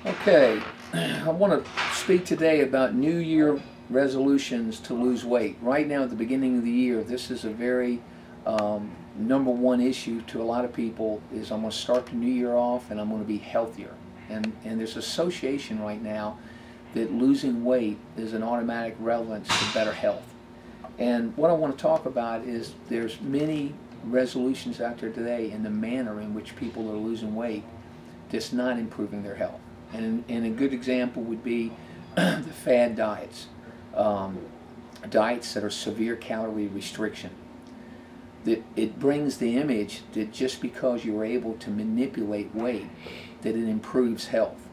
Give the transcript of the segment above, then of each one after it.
Okay, I want to speak today about New Year resolutions to lose weight. Right now at the beginning of the year, this is a very number one issue to a lot of people is I'm going to start the new year off and I'm going to be healthier. And there's association right now that losing weight is an automatic relevance to better health. And what I want to talk about is there's many resolutions out there today in the manner in which people are losing weight that's not improving their health. And a good example would be the fad diets, diets that are severe calorie restriction. That it brings the image that just because you're able to manipulate weight, that it improves health.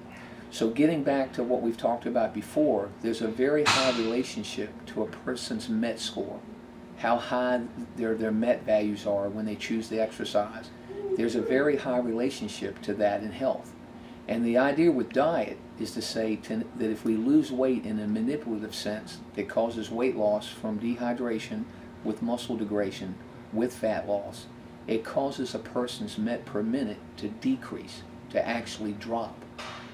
So getting back to what we've talked about before, there's a very high relationship to a person's MET score, how high their MET values are when they choose to exercise. There's a very high relationship to that in health. And the idea with diet is to say that if we lose weight in a manipulative sense that causes weight loss from dehydration with muscle degradation with fat loss, it causes a person's MET per minute to decrease, to actually drop.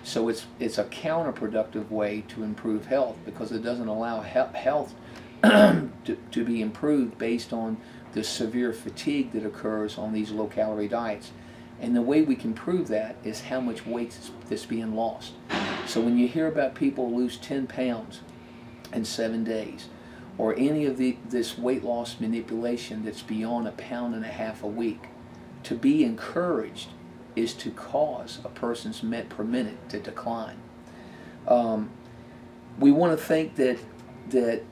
So it's a counterproductive way to improve health because it doesn't allow health to be improved based on the severe fatigue that occurs on these low-calorie diets. And the way we can prove that is how much weight that's being lost. So when you hear about people lose 10 pounds in 7 days, or any of this weight loss manipulation that's beyond 1.5 pounds a week, to be encouraged is to cause a person's MET per minute to decline. We want to think that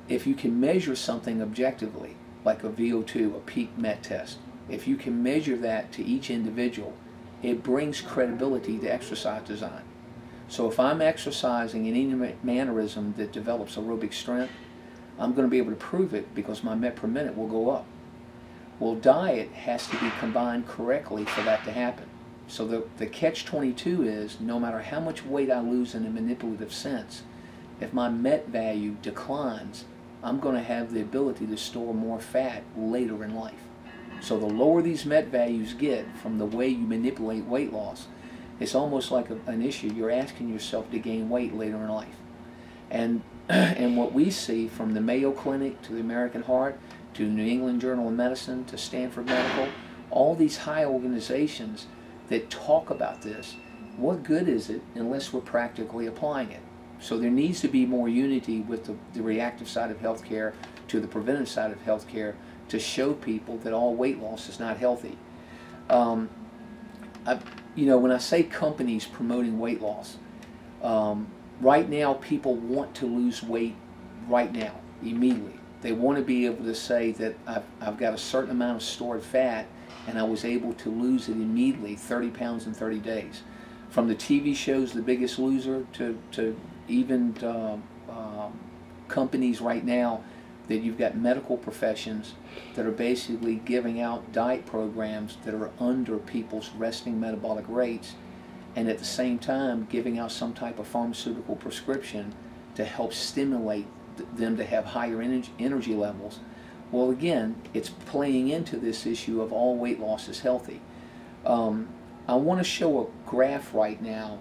if you can measure something objectively, like a VO2, a peak MET test, if you can measure that to each individual, it brings credibility to exercise design. So if I'm exercising in any mannerism that develops aerobic strength, I'm going to be able to prove it because my MET per minute will go up. Well, diet has to be combined correctly for that to happen. So the catch-22 is no matter how much weight I lose in a manipulative sense, if my MET value declines, I'm going to have the ability to store more fat later in life. So the lower these MET values get from the way you manipulate weight loss, it's almost like an issue. You're asking yourself to gain weight later in life. And what we see from the Mayo Clinic to the American Heart to the New England Journal of Medicine to Stanford Medical, all these high organizations that talk about this, what good is it unless we're practically applying it? So there needs to be more unity with the reactive side of healthcare to the preventive side of healthcare to show people that all weight loss is not healthy. When I say companies promoting weight loss, right now people want to lose weight right now, immediately. They want to be able to say that I've got a certain amount of stored fat and I was able to lose it immediately, 30 pounds in 30 days. From the TV shows The Biggest Loser to even companies right now that you've got medical professions that are basically giving out diet programs that are under people's resting metabolic rates and at the same time giving out some type of pharmaceutical prescription to help stimulate them to have higher energy levels. Well, again, it's playing into this issue of all weight loss is healthy. I want to show a graph right now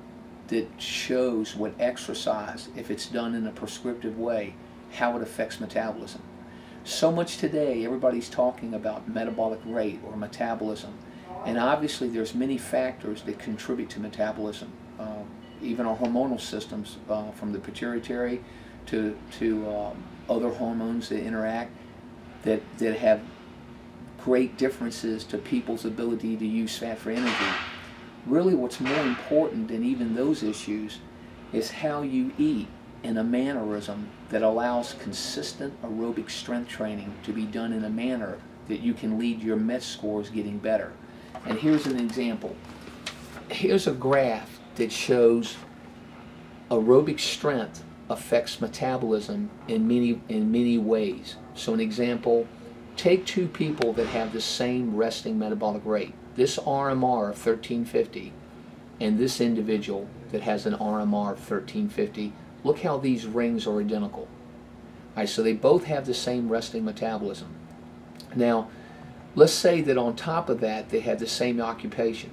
that shows what exercise, if it's done in a prescriptive way, how it affects metabolism. So much today, everybody's talking about metabolic rate or metabolism. And obviously there's many factors that contribute to metabolism. Even our hormonal systems, from the pituitary to other hormones that interact, that have great differences to people's ability to use fat for energy. Really what's more important than even those issues is how you eat in a mannerism that allows consistent aerobic strength training to be done in a manner that you can lead your MET scores getting better. And here's an example. Here's a graph that shows aerobic strength affects metabolism in many ways. So an example, take two people that have the same resting metabolic rate. This RMR of 1350 and this individual that has an RMR of 1350, look how these rings are identical. All right, so they both have the same resting metabolism. Now, let's say that on top of that they have the same occupation.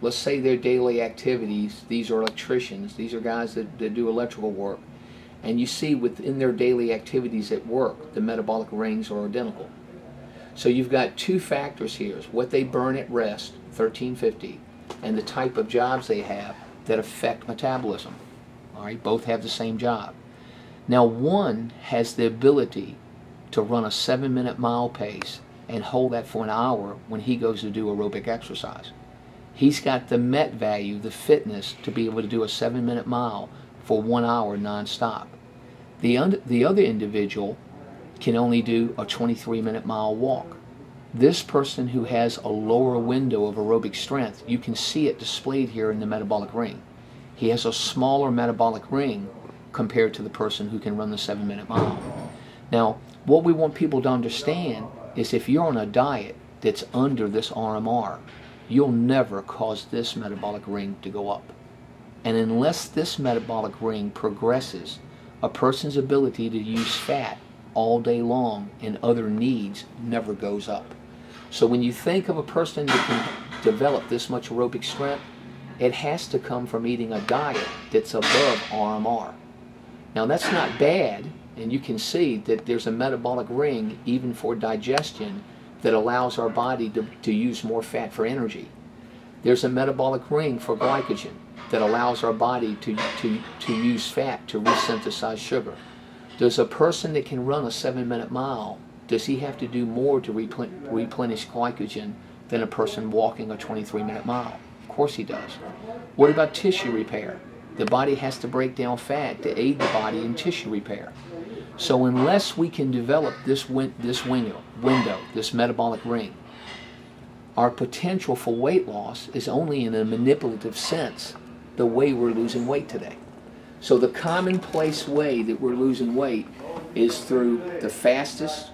let's say their daily activities, these are electricians, these are guys that do electrical work, and you see within their daily activities at work, the metabolic rings are identical. So you've got two factors here, what they burn at rest, 1350, and the type of jobs they have that affect metabolism. All right, both have the same job. Now one has the ability to run a 7-minute mile pace and hold that for an hour when he goes to do aerobic exercise. He's got the MET value, the fitness, to be able to do a 7-minute mile for 1 hour non-stop. The other individual can only do a 23-minute mile walk. This person who has a lower window of aerobic strength, you can see it displayed here in the metabolic ring. He has a smaller metabolic ring compared to the person who can run the 7-minute mile. Now, what we want people to understand is if you're on a diet that's under this RMR, you'll never cause this metabolic ring to go up. And unless this metabolic ring progresses, a person's ability to use fat all day long and other needs never goes up. So when you think of a person that can develop this much aerobic strength, it has to come from eating a diet that's above RMR. Now that's not bad, and you can see that there's a metabolic ring even for digestion that allows our body to use more fat for energy. There's a metabolic ring for glycogen that allows our body to use fat to resynthesize sugar. Does a person that can run a 7-minute mile, does he have to do more to replenish glycogen than a person walking a 23-minute mile? Of course he does. What about tissue repair? The body has to break down fat to aid the body in tissue repair. So unless we can develop this window, this metabolic ring, our potential for weight loss is only in a manipulative sense the way we're losing weight today. So the commonplace way that we're losing weight is through the fastest,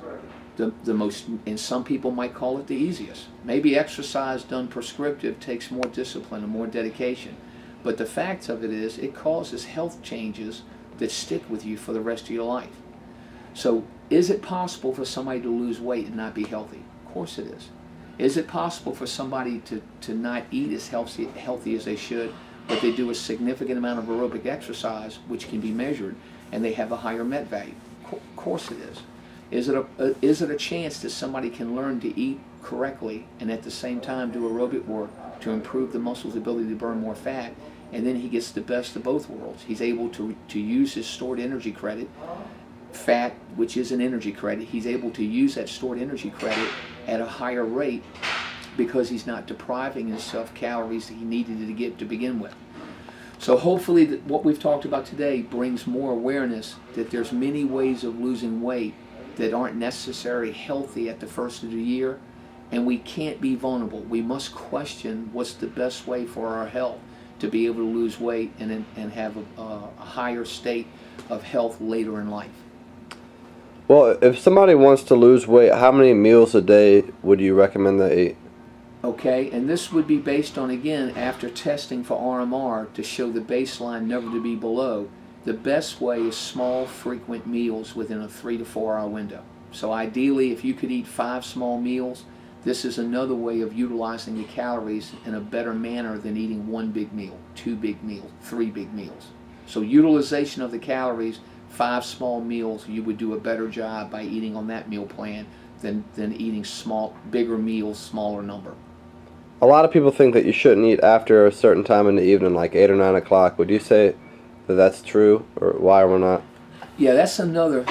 the most, and some people might call it the easiest. Maybe exercise done prescriptive takes more discipline and more dedication. But the fact of it is, it causes health changes that stick with you for the rest of your life. So is it possible for somebody to lose weight and not be healthy? Of course it is. Is it possible for somebody to not eat as healthy as they should, but they do a significant amount of aerobic exercise, which can be measured, and they have a higher MET value? Of course it is. Is it a chance that somebody can learn to eat correctly and at the same time do aerobic work to improve the muscle's ability to burn more fat, and then he gets the best of both worlds? He's able to use his stored energy credit, fat, which is an energy credit, he's able to use that stored energy credit at a higher rate because he's not depriving himself calories that he needed to get to begin with. So hopefully what we've talked about today brings more awareness that there's many ways of losing weight that aren't necessarily healthy at the first of the year, and we can't be vulnerable. We must question what's the best way for our health to be able to lose weight and have a higher state of health later in life. Well, if somebody wants to lose weight, how many meals a day would you recommend they eat? Okay, and this would be based on, again, after testing for RMR to show the baseline never to be below. The best way is small, frequent meals within a 3 to 4 hour window. So ideally, if you could eat 5 small meals, this is another way of utilizing the calories in a better manner than eating 1 big meal, 2 big meals, 3 big meals. So utilization of the calories, 5 small meals, you would do a better job by eating on that meal plan than eating bigger meals, smaller number. A lot of people think that you shouldn't eat after a certain time in the evening, like 8 or 9 o'clock. Would you say that that's true, or why or not? Yeah, that's another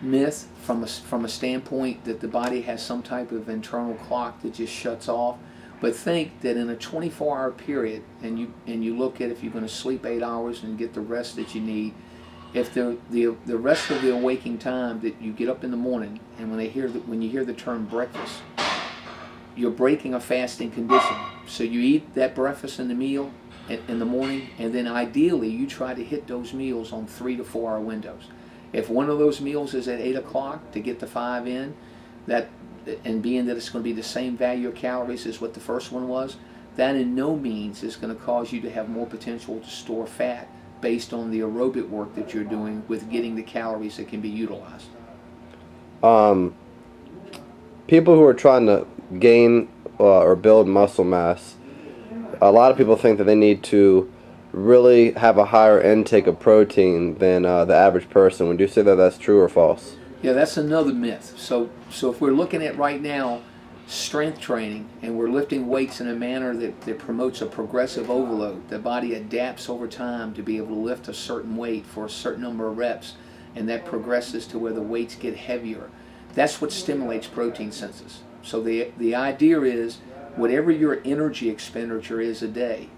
myth from a standpoint that the body has some type of internal clock that just shuts off. But think that in a 24-hour period, and you look at if you're going to sleep 8 hours and get the rest that you need, if the rest of the waking time that you get up in the morning, and when you hear the term breakfast, you're breaking a fasting condition. So you eat that breakfast and the meal in the morning, and then ideally you try to hit those meals on 3 to 4 hour windows. If one of those meals is at 8 o'clock to get the 5 in, and being that it's going to be the same value of calories as what the first one was, that in no means is going to cause you to have more potential to store fat based on the aerobic work that you're doing with getting the calories that can be utilized. People who are trying to gain or build muscle mass, a lot of people think that they need to really have a higher intake of protein than the average person. Would you say that that's true or false? Yeah, that's another myth. So if we're looking at right now strength training and we're lifting weights in a manner that promotes a progressive overload, the body adapts over time to be able to lift a certain weight for a certain number of reps, and that progresses to where the weights get heavier. That's what stimulates protein synthesis. So the idea is whatever your energy expenditure is a day,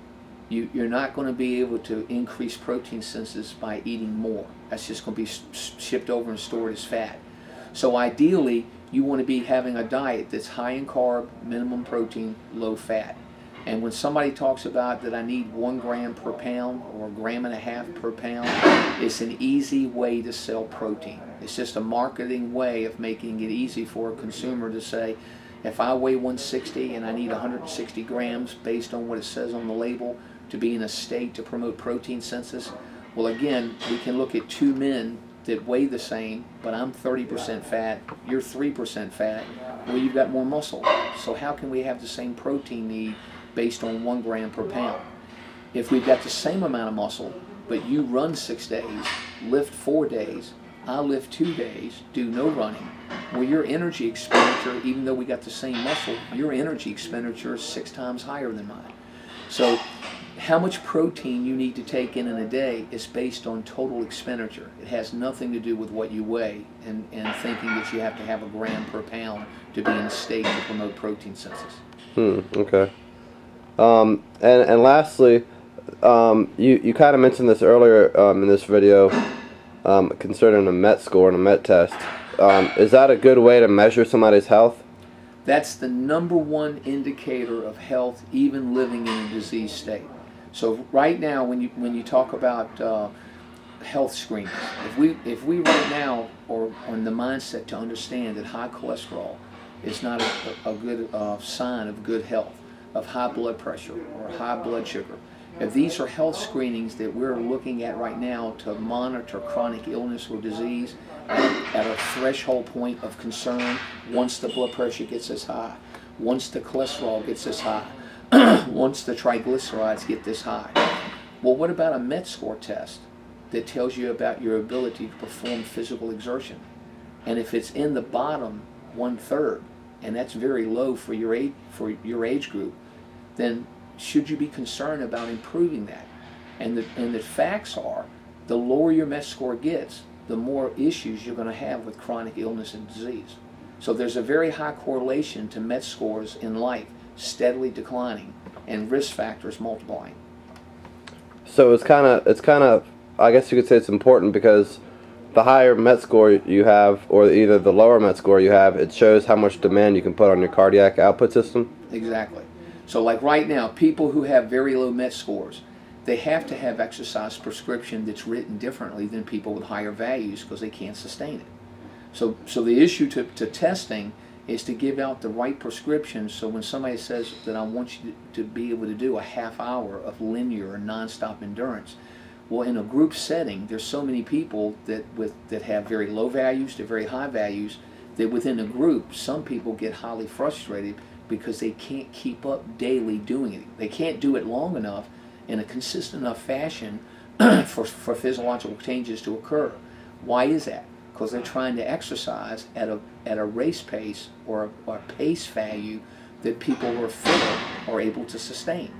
you're not going to be able to increase protein synthesis by eating more. That's just going to be shipped over and stored as fat. So ideally, you want to be having a diet that's high in carb, minimum protein, low fat. And when somebody talks about that I need 1 gram per pound or 1.5 grams per pound, it's an easy way to sell protein. It's just a marketing way of making it easy for a consumer to say, if I weigh 160 and I need 160 grams based on what it says on the label to be in a state to promote protein synthesis, well, again, we can look at 2 men that weigh the same, but I'm 30% fat, you're 3% fat, well, you've got more muscle. So how can we have the same protein need based on 1 gram per pound? If we've got the same amount of muscle, but you run 6 days, lift 4 days, I lift 2 days, do no running, well, your energy expenditure, even though we got the same muscle, your energy expenditure is 6 times higher than mine. So how much protein you need to take in a day is based on total expenditure. It has nothing to do with what you weigh and thinking that you have to have 1 gram per pound to be in a state to promote protein synthesis. Okay. And lastly, you kind of mentioned this earlier in this video concerning a MET score and a MET test. Is that a good way to measure somebody's health? That's the #1 indicator of health, even living in a disease state. So right now, when you talk about health screenings, if we right now are on the mindset to understand that high cholesterol is not a good sign of good health, of high blood pressure or high blood sugar, if these are health screenings that we're looking at right now to monitor chronic illness or disease at a threshold point of concern, once the blood pressure gets this high, once the cholesterol gets this high, once the triglycerides get this high. Well, what about a MET score test that tells you about your ability to perform physical exertion? And if it's in the bottom 1/3, and that's very low for your age group, then should you be concerned about improving that? And the facts are, the lower your MET score gets, the more issues you're going to have with chronic illness and disease. So there's a very high correlation to MET scores in life steadily declining and risk factors multiplying. So it's kind of I guess you could say it's important because the higher MET score you have, or either the lower MET score you have, it shows how much demand you can put on your cardiac output system. Exactly. So like right now, people who have very low MET scores, they have to have exercise prescription that's written differently than people with higher values because they can't sustain it. So the issue to testing is to give out the right prescription, so when somebody says that I want you to be able to do a half hour of linear or nonstop endurance, well, in a group setting, there's so many people that have very low values to very high values that within a group, some people get highly frustrated because they can't keep up daily doing it. They can't do it long enough in a consistent enough fashion for physiological changes to occur. Why is that? Because they're trying to exercise at a race pace or a pace value that people who are fit are able to sustain.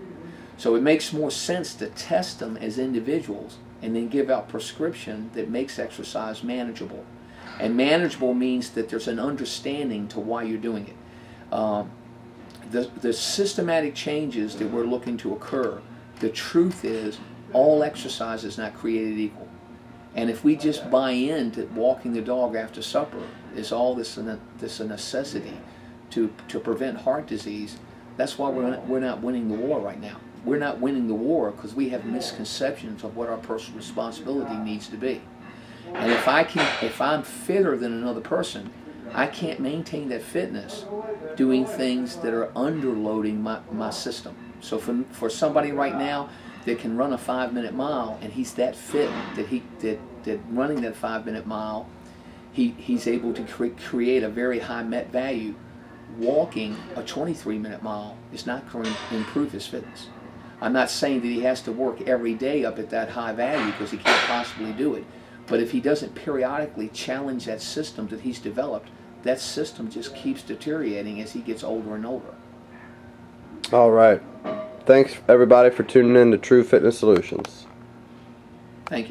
So it makes more sense to test them as individuals and then give out prescription that makes exercise manageable. And manageable means that there's an understanding to why you're doing it. The systematic changes that we're looking to occur, the truth is all exercise is not created equal. And if we just buy into walking the dog after supper is all this a necessity to prevent heart disease, that's why we're not winning the war right now. We're not winning the war because we have misconceptions of what our personal responsibility needs to be. And if I'm fitter than another person, I can't maintain that fitness doing things that are underloading my system. So for somebody right now that can run a 5-minute mile and he's that fit that running that 5-minute mile, he's able to create a very high MET value. Walking a 23-minute mile is not going to improve his fitness. I'm not saying that he has to work every day up at that high value, because he can't possibly do it. But if he doesn't periodically challenge that system that he's developed, that system just keeps deteriorating as he gets older and older. All right. Thanks, everybody, for tuning in to True Fitness Solutions. Thank you.